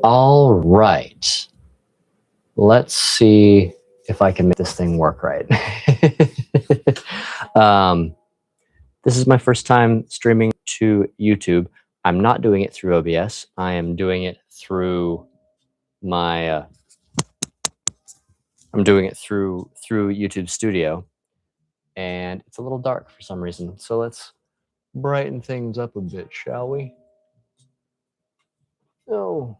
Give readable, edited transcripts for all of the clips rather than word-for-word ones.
All right. Let's see if I can make this thing work right. um, this is my first time streaming to YouTube. I'm not doing it through OBS. I am doing it through my. I'm doing it through YouTube Studio, and it's a little dark for some reason. So let's brighten things up a bit, shall we? Oh,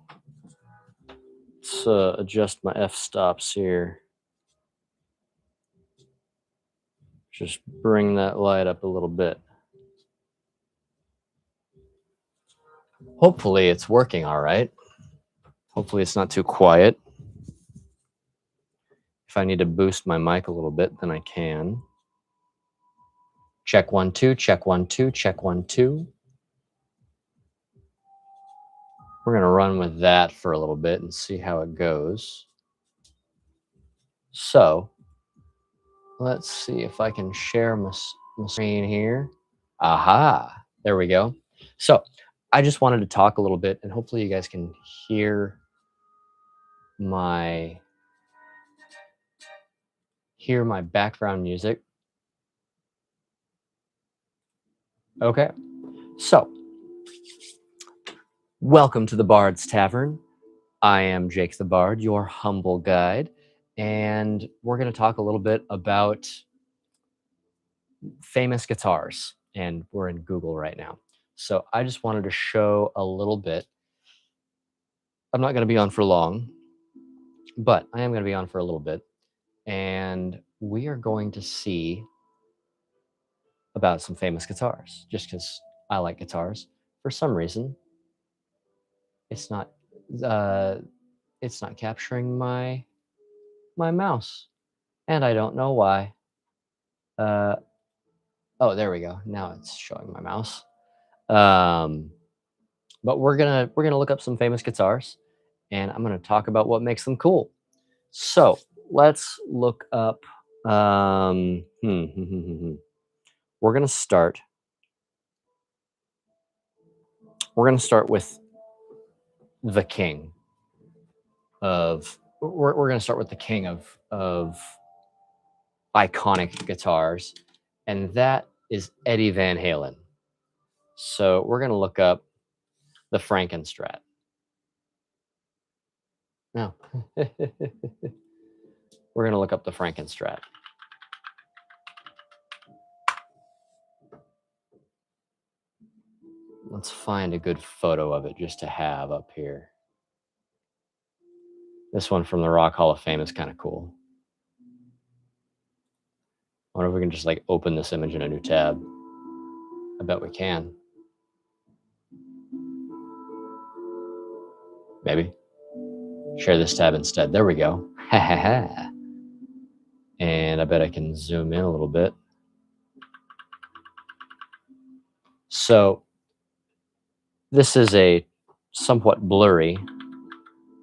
let's adjust my f-stops here. Just bring that light up a little bit. Hopefully it's working all right. Hopefully it's not too quiet. If I need to boost my mic a little bit, then I can. Check 1 2, check 1 2, check 1 2. We're gonna run with that for a little bit and see how it goes. So let's see if I can share my screen here. Aha, there we go. So I just wanted to talk a little bit, and hopefully you guys can hear my background music. Okay, so welcome to the Bard's Tavern. I am Jake the Bard, your humble guide, and we're going to talk a little bit about famous guitars, and we're in Google right now. So I just wanted to show a little bit. I'm not going to be on for long, but I am going to be on for a little bit, and we are going to see about some famous guitars, just because I like guitars. For some reason, it's not capturing my mouse, and I don't know why. Oh, there we go. Now it's showing my mouse. But we're gonna look up some famous guitars, and I'm gonna talk about what makes them cool. So let's look up. We're gonna start. We're gonna start with the king of. We're gonna start with the king of iconic guitars, and that is Eddie Van Halen. So we're gonna look up the Frankenstrat. No. We're gonna look up the Frankenstrat. Let's find a good photo of it just to have up here. This one from the Rock Hall of Fame is kind of cool. I wonder if we can just like open this image in a new tab. I bet we can. Maybe. Share this tab instead. There we go. Ha ha ha. And I bet I can zoom in a little bit. So this is a somewhat blurry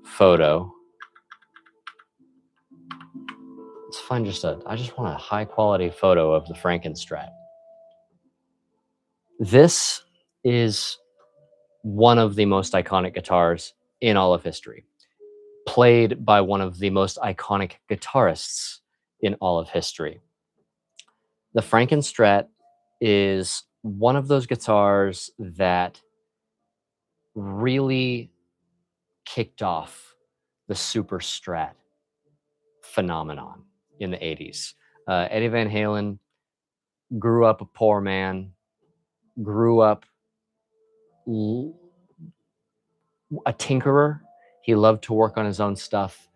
photo. Let's find I just want a high quality photo of the Frankenstrat. This is one of the most iconic guitars in all of history, played by one of the most iconic guitarists in all of history. The Frankenstrat is one of those guitars that really kicked off the super strat phenomenon in the 80s. Eddie Van Halen grew up a poor man, grew up a tinkerer. He loved to work on his own stuff.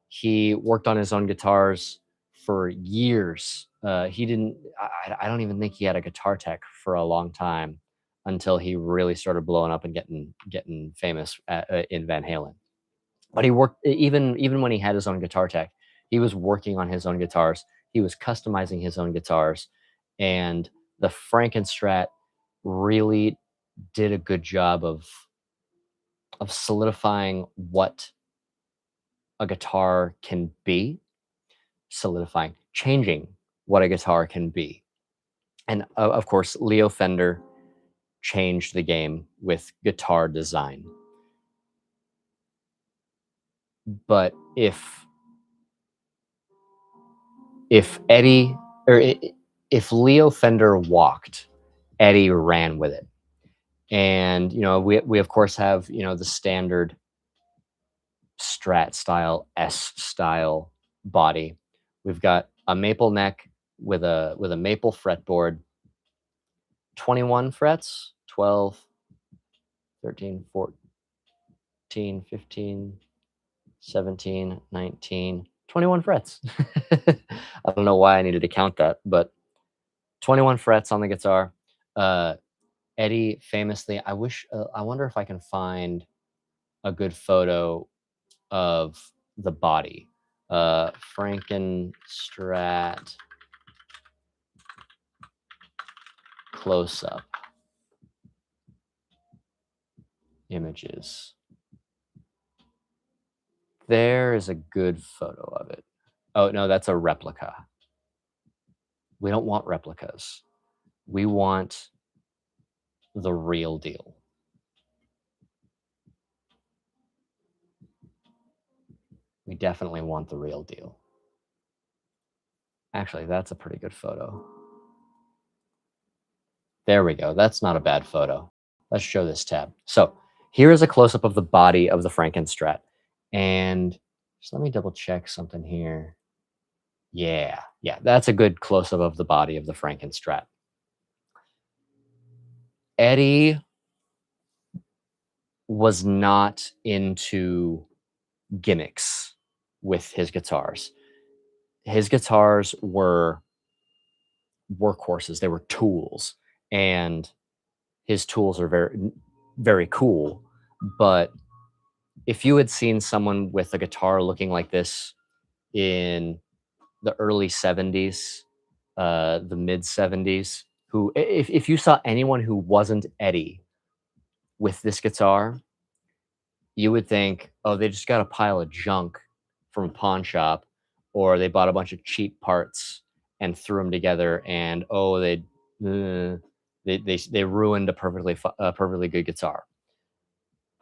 He worked on his own guitars for years. He didn't. I don't even think he had a guitar tech for a long time until he really started blowing up and getting famous in Van Halen. But he worked even when he had his own guitar tech. He was working on his own guitars. He was customizing his own guitars, and the Frankenstrat really did a good job of solidifying what a guitar can be, changing what a guitar can be. And of course, Leo Fender changed the game with guitar design. But if Eddie or if Leo Fender walked, Eddie ran with it. And we of course have the standard Strat style S style body. We've got a maple neck with a maple fretboard, 21 frets, 12, 13, 14, 15, 17, 19, 21 frets. I don't know why I needed to count that, but 21 frets on the guitar. Uh, Eddie famously, I wonder if I can find a good photo of the body. Frankenstrat close up images. There is a good photo of it. Oh, no, that's a replica. We don't want replicas. We want the real deal. We definitely want the real deal. Actually, that's a pretty good photo. There we go. That's not a bad photo. Let's show this tab. So here is a close-up of the body of the Frankenstrat. And just let me double check something here. Yeah, that's a good close-up of the body of the Frankenstrat. Eddie was not into gimmicks with his guitars. His guitars were workhorses, they were tools, and his tools are very, very cool. But if you had seen someone with a guitar looking like this in the early 70s, the mid 70s, who, if you saw anyone who wasn't Eddie with this guitar, you would think, oh, they just got a pile of junk from a pawn shop, or they bought a bunch of cheap parts and threw them together, and oh, they ruined a perfectly good guitar.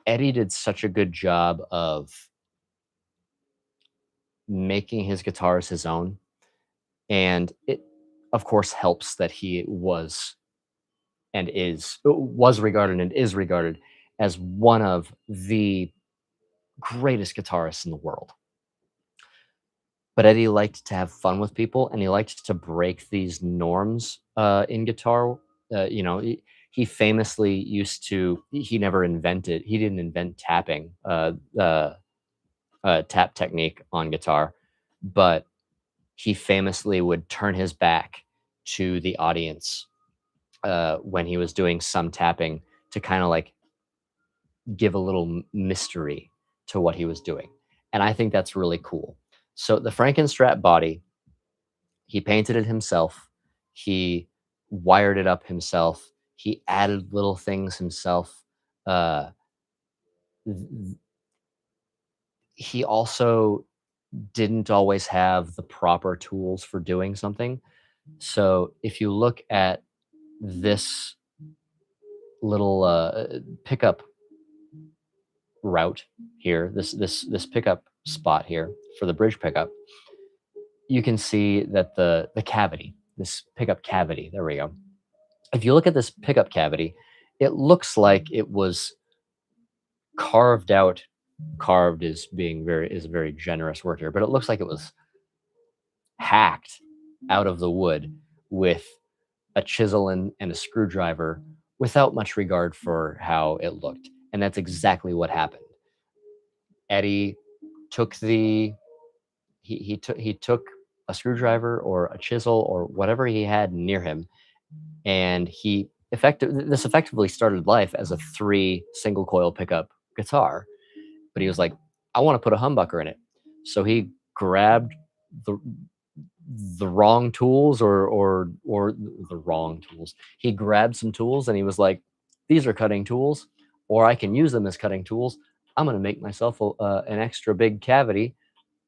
Eddie did such a good job of making his guitars his own, and it, of course, helps that he was regarded and is regarded as one of the greatest guitarists in the world. But Eddie liked to have fun with people, and he liked to break these norms in guitar. He famously used to. He didn't invent tapping, tap technique on guitar, but he famously would turn his back to the audience when he was doing some tapping to kind of like give a little mystery to what he was doing. And I think that's really cool. So the Frankenstrat body, he painted it himself. He wired it up himself. He added little things himself. Uh, he also didn't always have the proper tools for doing something. So if you look at this little pickup route here, this pickup spot here for the bridge pickup, you can see that the cavity, this pickup cavity, there we go. If you look at this pickup cavity, it looks like it was carved out. Carved is a very generous word here, but it looks like it was hacked out of the wood with a chisel and a screwdriver without much regard for how it looked. And that's exactly what happened. Eddie took he took a screwdriver or a chisel or whatever he had near him, and this effectively started life as a 3 single coil pickup guitar. But he was like, I want to put a humbucker in it. So he grabbed the the wrong tools or the wrong tools. He grabbed some tools and he was like, these are cutting tools, or I can use them as cutting tools. I'm going to make myself an extra big cavity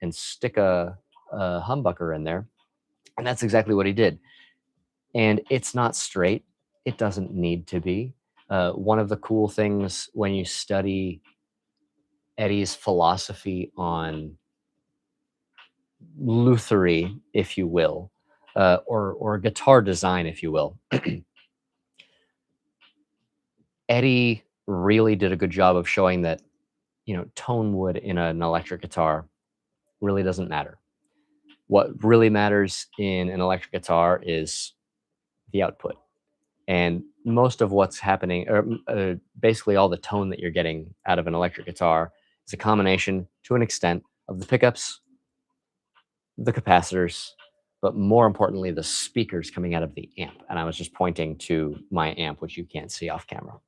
and stick a humbucker in there. And that's exactly what he did. And it's not straight. It doesn't need to be. One of the cool things when you study Eddie's philosophy on luthery, if you will, or guitar design, if you will. Eddie really did a good job of showing that, tone wood in an electric guitar really doesn't matter. What really matters in an electric guitar is the output. And most of what's happening, or basically all the tone that you're getting out of an electric guitar, is a combination, to an extent, of the pickups, the capacitors, but more importantly, the speakers coming out of the amp. And I was just pointing to my amp, which you can't see off camera.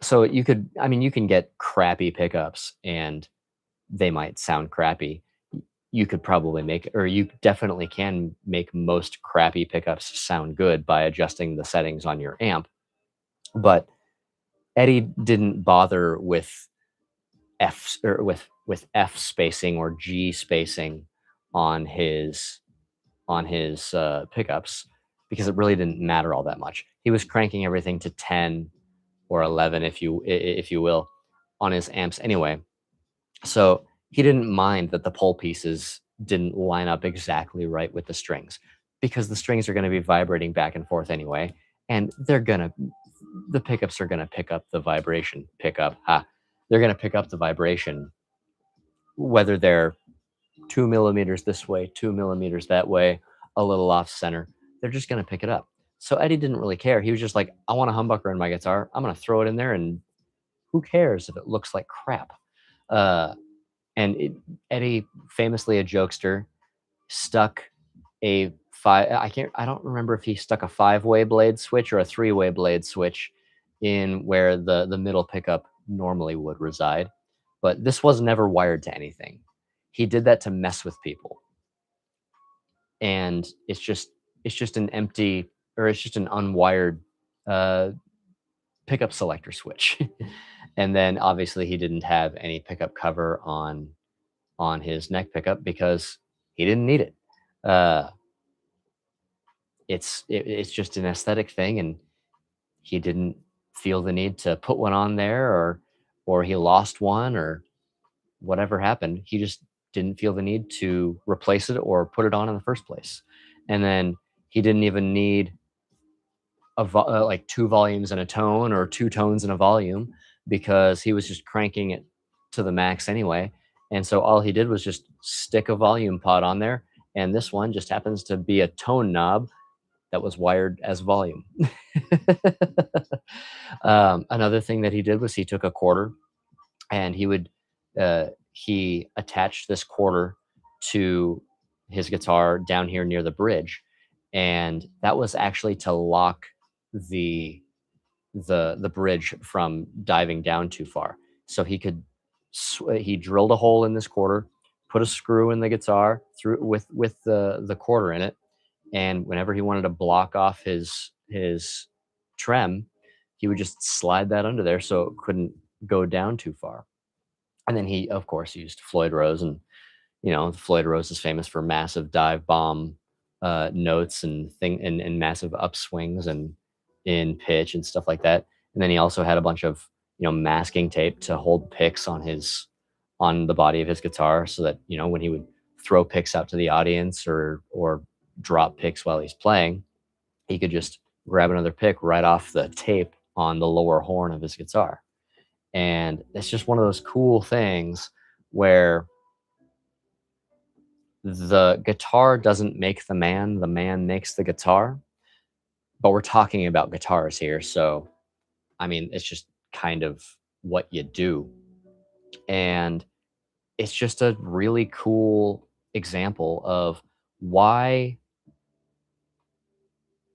So I mean, you can get crappy pickups and they might sound crappy. You could probably make, or you definitely can make most crappy pickups sound good by adjusting the settings on your amp. But Eddie didn't bother with F spacing or G spacing on his pickups because it really didn't matter all that much. He was cranking everything to 10 or 11, if you will, on his amps anyway. So he didn't mind that the pole pieces didn't line up exactly right with the strings because the strings are going to be vibrating back and forth anyway, and the pickups are going to pick up the vibration. They're going to pick up the vibration whether they're 2 millimeters this way, 2 millimeters that way, a little off center. They're just going to pick it up. So Eddie didn't really care. He was just like, I want a humbucker in my guitar. I'm going to throw it in there, and who cares if it looks like crap? Uh, Eddie, famously a jokester, stuck a five. I don't remember if he stuck a 5-way blade switch or a 3-way blade switch in where the middle pickup normally would reside, but this was never wired to anything. He did that to mess with people, and it's just an empty, or it's just an unwired uh, pickup selector switch. And then obviously he didn't have any pickup cover on his neck pickup because he didn't need it. Uh, it's just an aesthetic thing, and he didn't feel the need to put one on there, or he lost one, or whatever happened. He just didn't feel the need to replace it or put it on in the first place. And then he didn't even need like 2 volumes and a tone, or 2 tones and a volume, because he was just cranking it to the max anyway. And so all he did was just stick a volume pot on there, and this one just happens to be a tone knob that was wired as volume. Another thing that he did was he took a quarter, and he attached this quarter to his guitar down here near the bridge, and that was actually to lock the the bridge from diving down too far. So he drilled a hole in this quarter, put a screw in the guitar through with the quarter in it, and whenever he wanted to block off his trem, he would just slide that under there so it couldn't go down too far. And then he, of course, used Floyd Rose, and Floyd Rose is famous for massive dive bomb notes and massive upswings and in pitch and stuff like that. And then he also had a bunch of masking tape to hold picks on the body of his guitar, so that when he would throw picks out to the audience, or drop picks while he's playing, he could just grab another pick right off the tape on the lower horn of his guitar. And it's just one of those cool things where the guitar doesn't make the man makes the guitar. But we're talking about guitars here, so I mean, it's just kind of what you do. And it's just a really cool example of why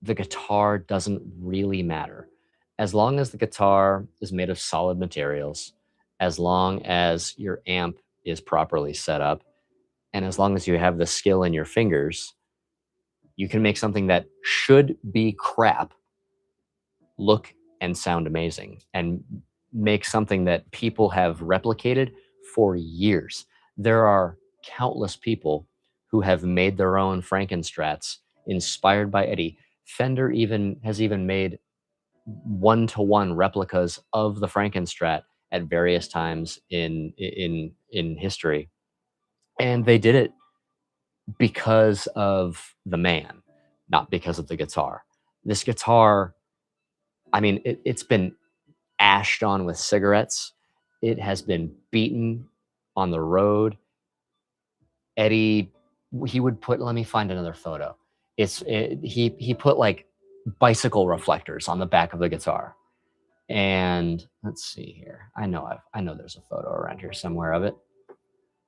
the guitar doesn't really matter. As long as the guitar is made of solid materials, as long as your amp is properly set up, and as long as you have the skill in your fingers, you can make something that should be crap look and sound amazing, and make something that people have replicated for years. There are countless people who have made their own Frankenstrats inspired by Eddie. Fender even has made one-to-one replicas of the Frankenstrat at various times in history, and they did it because of the man, not because of the guitar. This guitar, I mean, it's been ashed on with cigarettes. It has been beaten on the road. Eddie, he would put. Let me find another photo. He put like bicycle reflectors on the back of the guitar. And let's see here. I know there's a photo around here somewhere of it.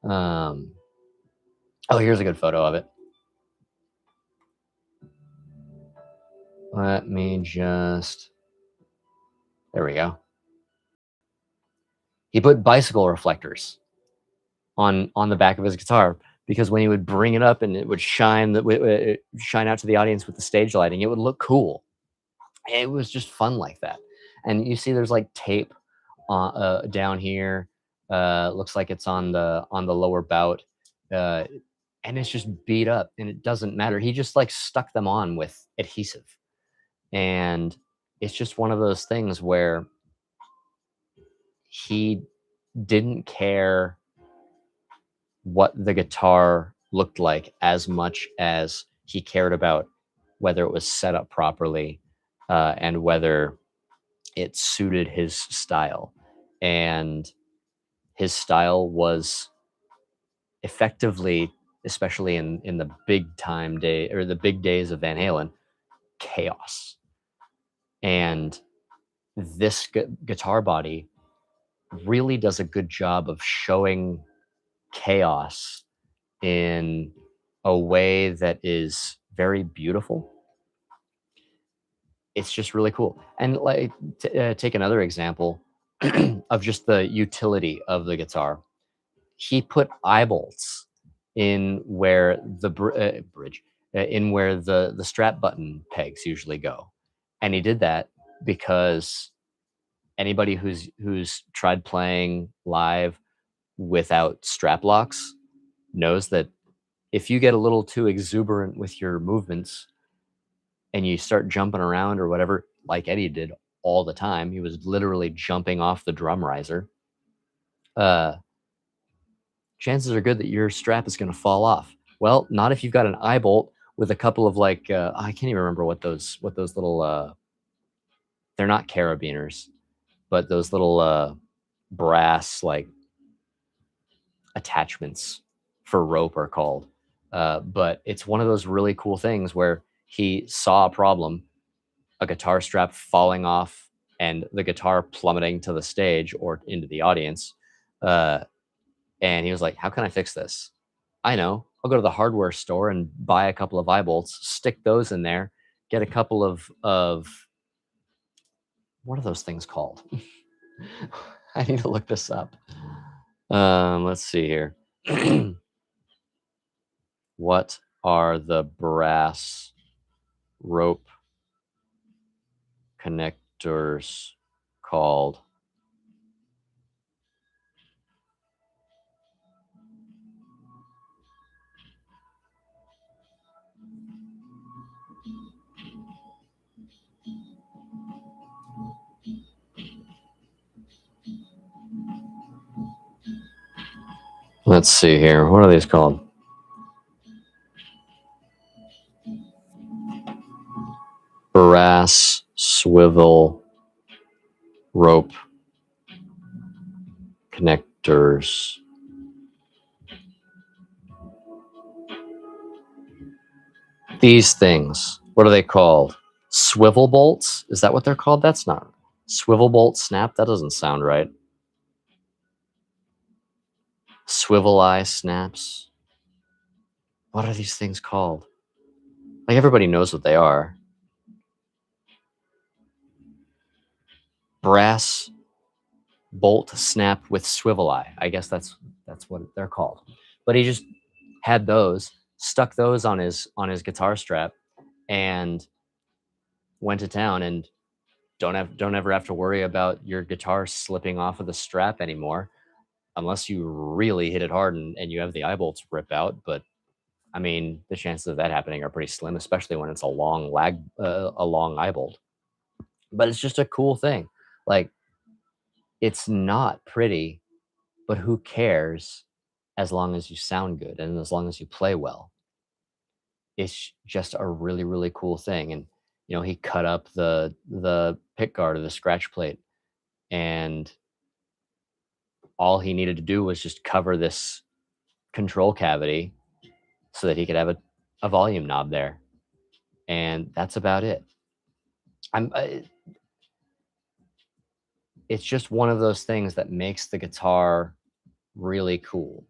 Um, oh, here's a good photo of it. Let me just. There we go. He put bicycle reflectors on the back of his guitar because when he would bring it up and it would shine out to the audience with the stage lighting, it would look cool. It was just fun like that. And you see, there's like tape down here. Looks like it's on the lower bout, uh, and it's just beat up, and it doesn't matter. He just like stuck them on with adhesive, and it's just one of those things where he didn't care what the guitar looked like as much as he cared about whether it was set up properly, and whether it suited his style. And his style was effectively, especially in the big time day or the big days of Van Halen, chaos. And this guitar body really does a good job of showing chaos in a way that is very beautiful. It's just really cool. And like, take another example of just the utility of the guitar. He put eye bolts in where the bridge, in where the strap button pegs usually go, and he did that because anybody who's tried playing live without strap locks knows that if you get a little too exuberant with your movements and you start jumping around or whatever, like Eddie did all the time, he was literally jumping off the drum riser. Uh, Chances are good that your strap is going to fall off. Well, not if you've got an eye bolt with a couple of like I can't even remember what those little they're not carabiners, but those little brass like attachments for rope are called. But it's one of those really cool things where he saw a problem, a guitar strap falling off and the guitar plummeting to the stage or into the audience. Uh, and he was like, "How can I fix this? I know. I'll go to the hardware store and buy a couple of eye bolts, stick those in there, get a couple of what are those things called? I need to look this up. Let's see here. What are the brass rope connectors called? Let's see here. What are these called? Brass swivel rope connectors. These things, what are they called? Swivel bolts? Is that what they're called? That's not. Swivel bolt snap? That doesn't sound right. Swivel eye snaps. What are these things called? Like everybody knows what they are. Brass bolt snap with swivel eye. I guess that's what they're called. But he just had those, stuck those on his guitar strap, and went to town. And don't ever have to worry about your guitar slipping off of the strap anymore, unless you really hit it hard and you have the eye bolts rip out. But I mean, the chances of that happening are pretty slim, especially when it's a long eye bolt. But it's just a cool thing. Like It's not pretty, but who cares as long as you sound good and as long as you play well. It's just a really, really cool thing. And he cut up the pick guard of the scratch plate, and all he needed to do was just cover this control cavity so that he could have a volume knob there, and that's about it. I'm It's just one of those things that makes the guitar really cool.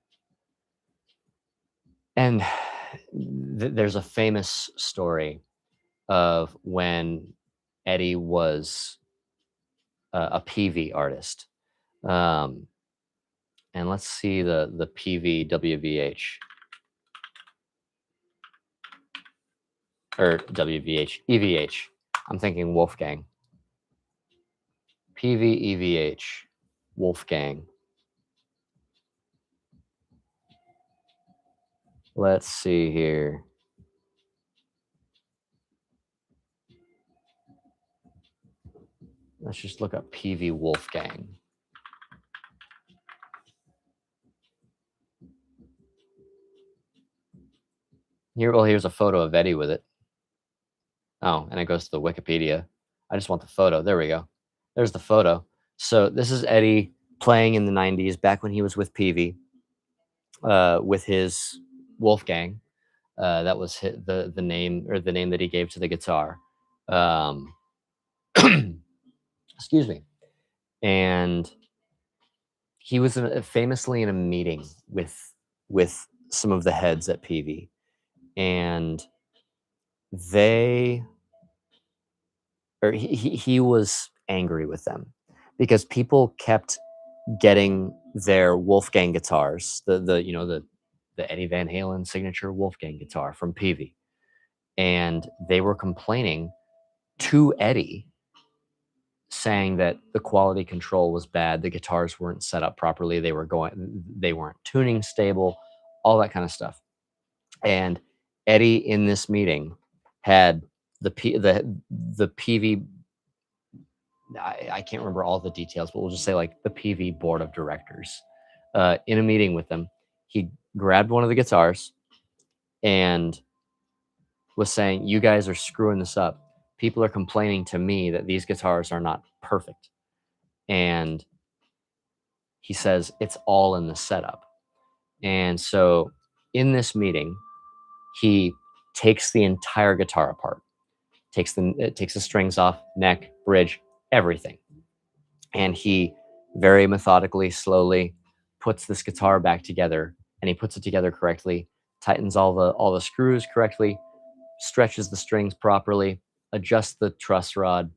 And there's a famous story of when Eddie was a PV artist. Um, and let's see the PV WVH or WVH EVH. I'm thinking Wolfgang. PV EVH Wolfgang. Let's see here. Let's just look up PV Wolfgang. Here's a photo of Eddie with it. Oh, and it goes to the Wikipedia. I just want the photo. There we go. There's the photo. So this is Eddie playing in the 90s, back when he was with PV, with his Wolfgang. That was the name, or the name that he gave to the guitar. Um, excuse me. And he was famously in a meeting with some of the heads at PV, and they or he was angry with them because people kept getting their Wolfgang guitars, the Eddie Van Halen signature Wolfgang guitar from PV, and they were complaining to Eddie, saying that the quality control was bad, the guitars weren't set up properly, they weren't tuning stable, all that kind of stuff. And Eddie in this meeting had the PV. I can't remember all the details, but we'll just say like the PV board of directors. In a meeting with them, he grabbed one of the guitars and was saying, "You guys are screwing this up. People are complaining to me that these guitars are not perfect." And he says it's all in the setup. And so in this meeting, he takes the entire guitar apart, takes the strings off, neck, bridge, everything. And he very methodically, slowly puts this guitar back together, and he puts it together correctly, tightens all the screws correctly, stretches the strings properly, adjusts the truss rod,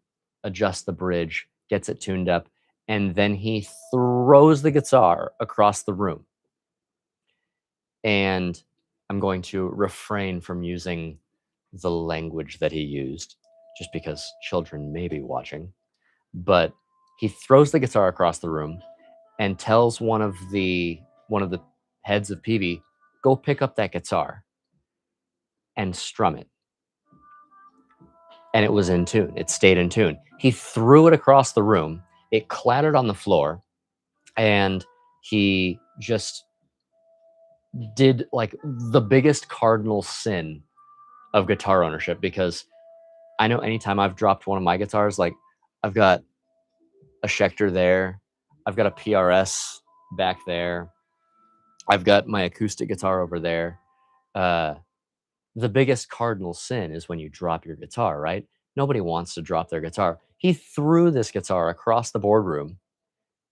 adjusts the bridge, gets it tuned up, and then he throws the guitar across the room. And I'm going to refrain from using the language that he used just because children may be watching. But he throws the guitar across the room and tells one of the heads of PV, "Go pick up that guitar and strum it." And it was in tune. It stayed in tune. He threw it across the room. It clattered on the floor, and he just did like the biggest cardinal sin of guitar ownership, because I know anytime I've dropped one of my guitars, like I've got a Schecter there, I've got a PRS back there, I've got my acoustic guitar over there. Uh, the biggest cardinal sin is when you drop your guitar, right? Nobody wants to drop their guitar. He threw this guitar across the boardroom,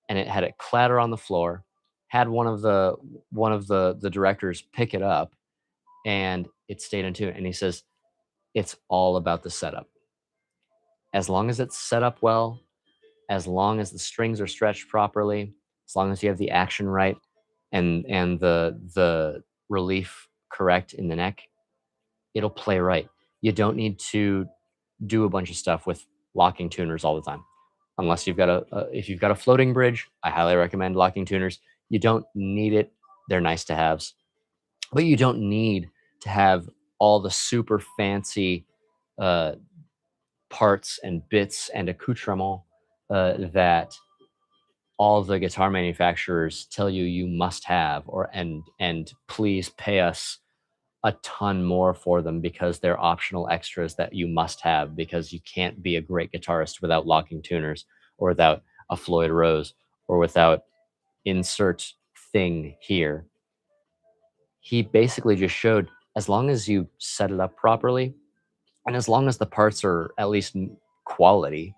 and it had it clatter on the floor. Had one of the directors pick it up, and it stayed in tune. And he says it's all about the setup. As long as it's set up well, as long as the strings are stretched properly, as long as you have the action right, and the relief correct in the neck, it'll play right. You don't need to do a bunch of stuff with locking tuners all the time. Unless you've got if you've got a floating bridge, I highly recommend locking tuners. You don't need it. They're nice to haves, but you don't need to have all the super fancy uh, parts and bits and accoutrement that all the guitar manufacturers tell you you must have, or and please pay us a ton more for them because they're optional extras that you must have because you can't be a great guitarist without locking tuners or without a Floyd Rose or without insert thing here. He basically just showed as long as you set it up properly and as long as the parts are at least quality,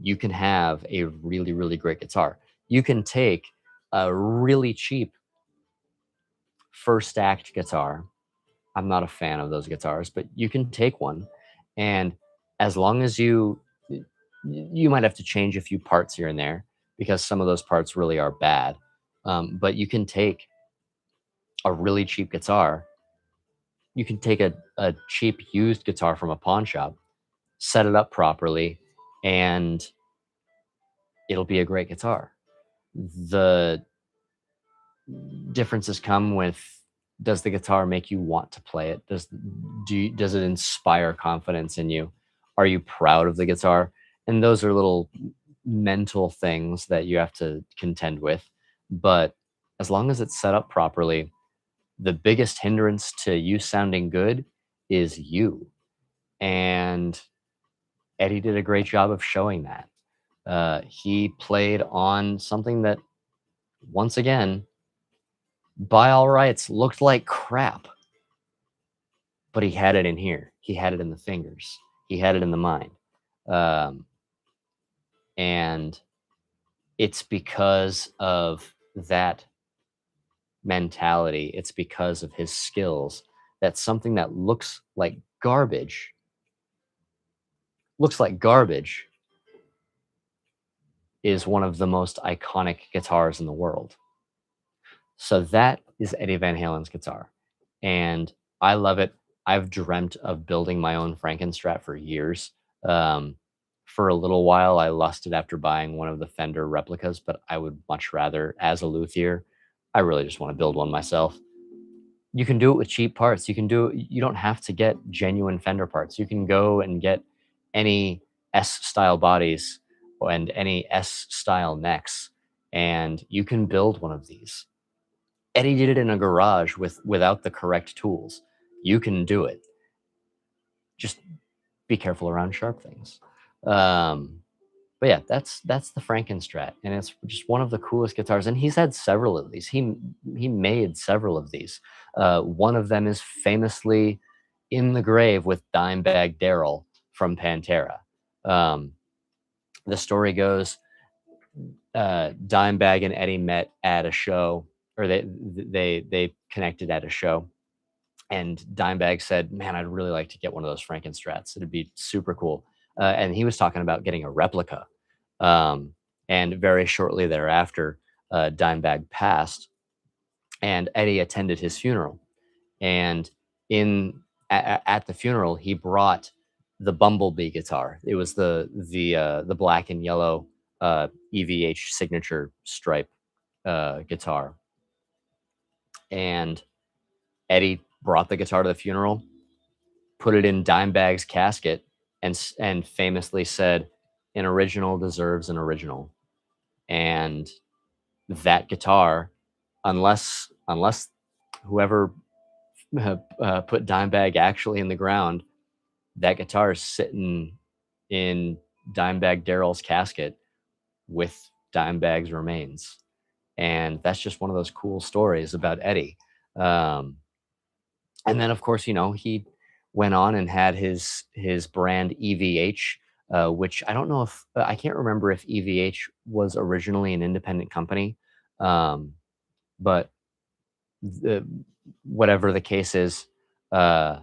you can have a really, really great guitar. You can take a really cheap first act guitar. I'm not a fan of those guitars, but you can take one, and as long as you might have to change a few parts here and there because some of those parts really are bad. But you can take a really cheap guitar. You can take a cheap used guitar from a pawn shop, set it up properly, and it'll be a great guitar. The differences come with, does the guitar make you want to play it? Does it inspire confidence in you? Are you proud of the guitar? And those are little mental things that you have to contend with. But as long as it's set up properly, the biggest hindrance to you sounding good is you. And Eddie did a great job of showing that. He played on something that, once again, by all rights, looked like crap, but he had it in here. He had it in the fingers. He had it in the mind. Um, and it's because of that mentality, it's because of his skills that something that looks like garbage, is one of the most iconic guitars in the world. So that is Eddie Van Halen's guitar. And I love it. I've dreamt of building my own Frankenstrat for years. Um, for a little while, I lusted after buying one of the Fender replicas, but I would much rather, as a luthier, I really just want to build one myself. You can do it with cheap parts. You don't have to get genuine Fender parts. You can go and get any S style bodies and any S style necks, and you can build one of these. Eddie did it in a garage without the correct tools. You can do it. Just be careful around sharp things. Um, but yeah, that's the Frankenstrat, and it's just one of the coolest guitars. And he's had several of these. He made several of these. One of them is famously in the grave with Dimebag Darrell from Pantera. Um, the story goes, Dimebag and Eddie met at a show, or they connected at a show, and Dimebag said, "Man, I'd really like to get one of those Frankenstrats. It'd be super cool." And he was talking about getting a replica. Um, and very shortly thereafter, Dimebag passed, and Eddie attended his funeral. And at the funeral, he brought the Bumblebee guitar. It was the black and yellow EVH signature stripe guitar. And Eddie brought the guitar to the funeral, put it in Dimebag's casket, and famously said, "An original deserves an original." And that guitar, unless whoever put Dimebag actually in the ground, that guitar is sitting in Dimebag Darrell's casket with Dimebag's remains. And that's just one of those cool stories about Eddie. Um, and then, of course, he went on and had his brand EVH, which I don't know if I can't remember if EVH was originally an independent company, um, but the, whatever the case is, uh,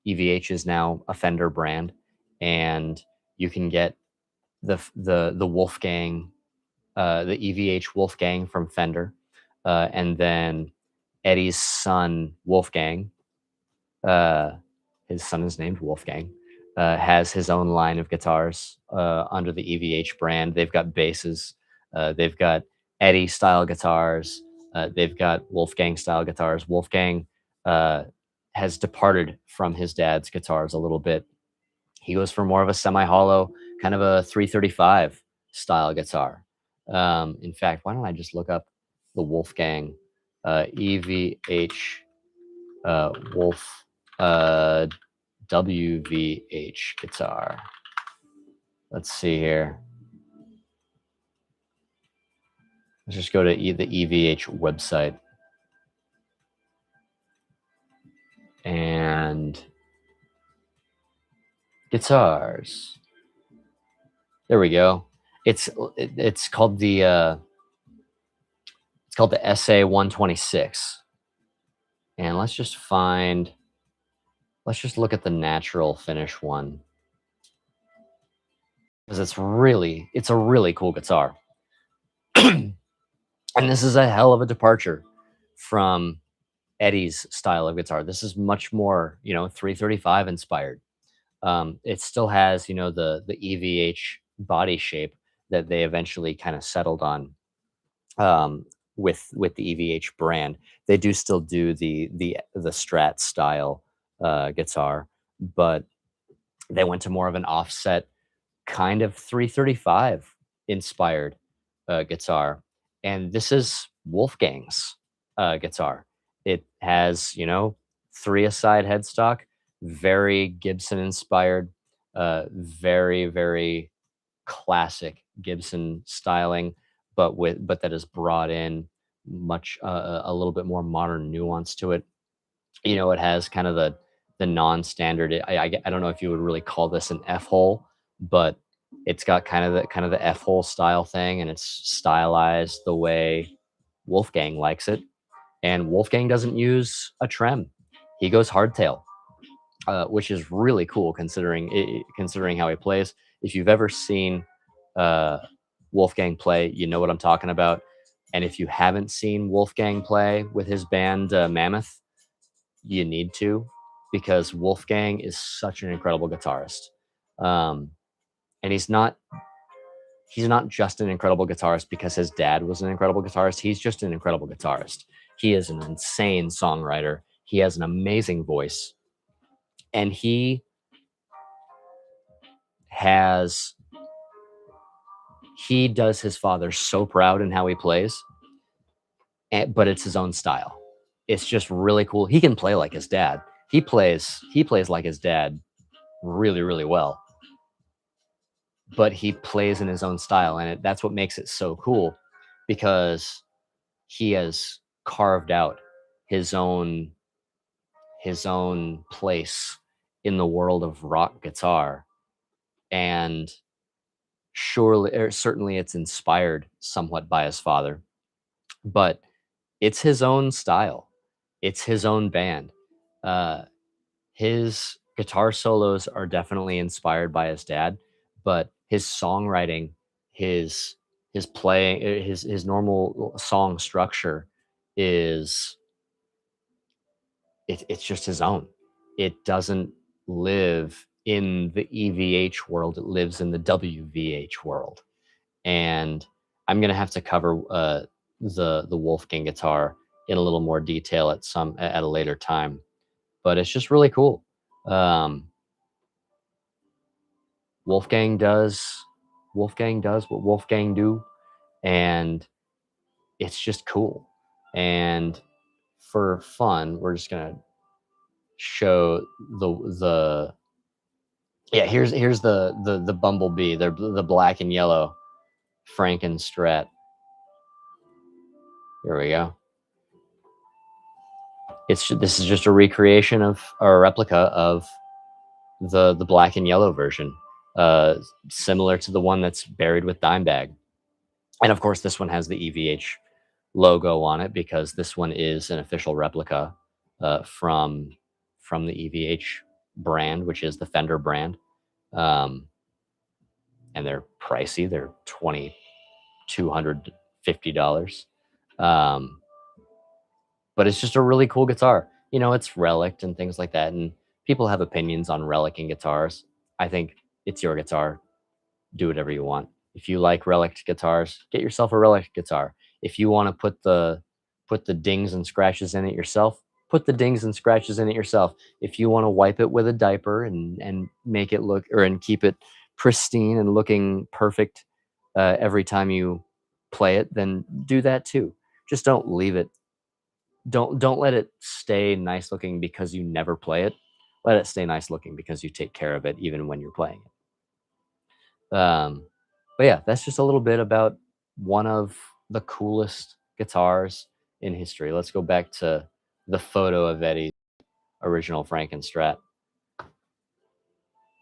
EVH is now a Fender brand, and you can get the Wolfgang, the EVH Wolfgang from Fender, and then Eddie's son Wolfgang. Uh, his son is named Wolfgang. Has his own line of guitars under the EVH brand. They've got basses. They've got Eddie style guitars. They've got Wolfgang style guitars. Wolfgang uh, has departed from his dad's guitars a little bit. He goes for more of a semi hollow, kind of a 335 style guitar. In fact, why don't I just look up the Wolfgang EVH Wolf uh, WVH guitar. Let's see here. Let's just go to the EVH website and guitars. There we go. It's called the SA 126. And let's just look at the natural finish one because it's a really cool guitar. And this is a hell of a departure from Eddie's style of guitar. This is much more, 335 inspired. It still has, the EVH body shape that they eventually kind of settled on with the EVH brand. They do still do the Strat style guitar, but they went to more of an offset kind of 335 inspired guitar. And this is Wolfgang's guitar. It has, three aside headstock, very Gibson inspired, very, very classic Gibson styling, but that has brought in much a little bit more modern nuance to it. It has kind of the non-standard. I don't know if you would really call this an F hole, but it's got kind of the F hole style thing, and it's stylized the way Wolfgang likes it. And Wolfgang doesn't use a trem; he goes hardtail, which is really cool considering how he plays. If you've ever seen uh, Wolfgang play, you know what I'm talking about. And if you haven't seen Wolfgang play with his band Mammoth, you need to, because Wolfgang is such an incredible guitarist. Um, and he's not just an incredible guitarist because his dad was an incredible guitarist. He's just an incredible guitarist. He is an insane songwriter. He has an amazing voice, and has he does his father so proud in how he plays, but it's his own style. It's just really cool. He can play like his dad. He plays like his dad really, really well, but he plays in his own style, and that's what makes it so cool, because he has carved out his own his own place in the world of rock guitar. And certainly it's inspired somewhat by his father, but it's his own style. It's his own band. Uh, his guitar solos are definitely inspired by his dad, but his songwriting, his his playing, his normal song structure is it's just his own. It doesn't live in the EVH world. It lives in the WVH world. And I'm gonna have to cover the Wolfgang guitar in a little more detail at a later time. But it's just really cool. Um, Wolfgang does Wolfgang does what Wolfgang do, and it's just cool. And for fun, we're just gonna show the yeah. Here's the Bumblebee. They're the black and yellow Franken Strat. Here we go. This is just a recreation of, or a replica of, the black and yellow version, similar to the one that's buried with Dimebag. And of course, this one has the EVH logo on it because this one is an official replica from the EVH brand, which is the Fender brand. Um, and they're pricey; they're $2,250. Um, but it's just a really cool guitar. It's relic and things like that, and people have opinions on relic and guitars. I think it's your guitar. Do whatever you want. If you like relic guitars, get yourself a relic guitar. If you want to put the dings and scratches in it yourself, put the dings and scratches in it yourself. If you want to wipe it with a diaper and make it look, and keep it pristine and looking perfect every time you play it, then do that too. Just don't leave it. Don't let it stay nice looking because you never play it. Let it stay nice looking because you take care of it even when you're playing it. But yeah, that's just a little bit about one of the coolest guitars in history. Let's go back to the photo of Eddie's original Frankenstrat.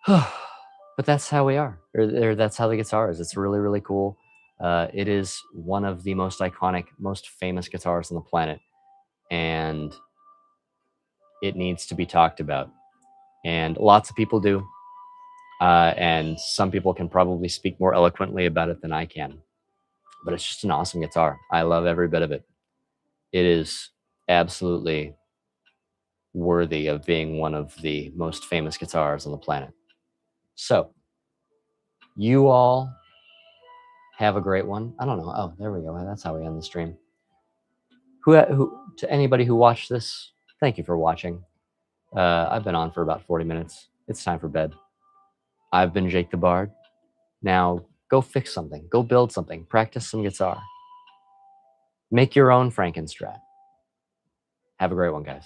But that's how we are, or that's how the guitar is. It's really, really cool. It is one of the most iconic, most famous guitars on the planet, and it needs to be talked about. And lots of people do, and some people can probably speak more eloquently about it than I can. But it's just an awesome guitar. I love every bit of it. It is absolutely worthy of being one of the most famous guitars on the planet. So, you all have a great one. I don't know. Oh, there we go. That's how we end the stream. Who to anybody who watched this, thank you for watching. I've been on for about 40 minutes. It's time for bed. I've been Jake the Bard. Now go fix something. Go build something. Practice some guitar. Make your own Frankenstrat. Have a great one, guys.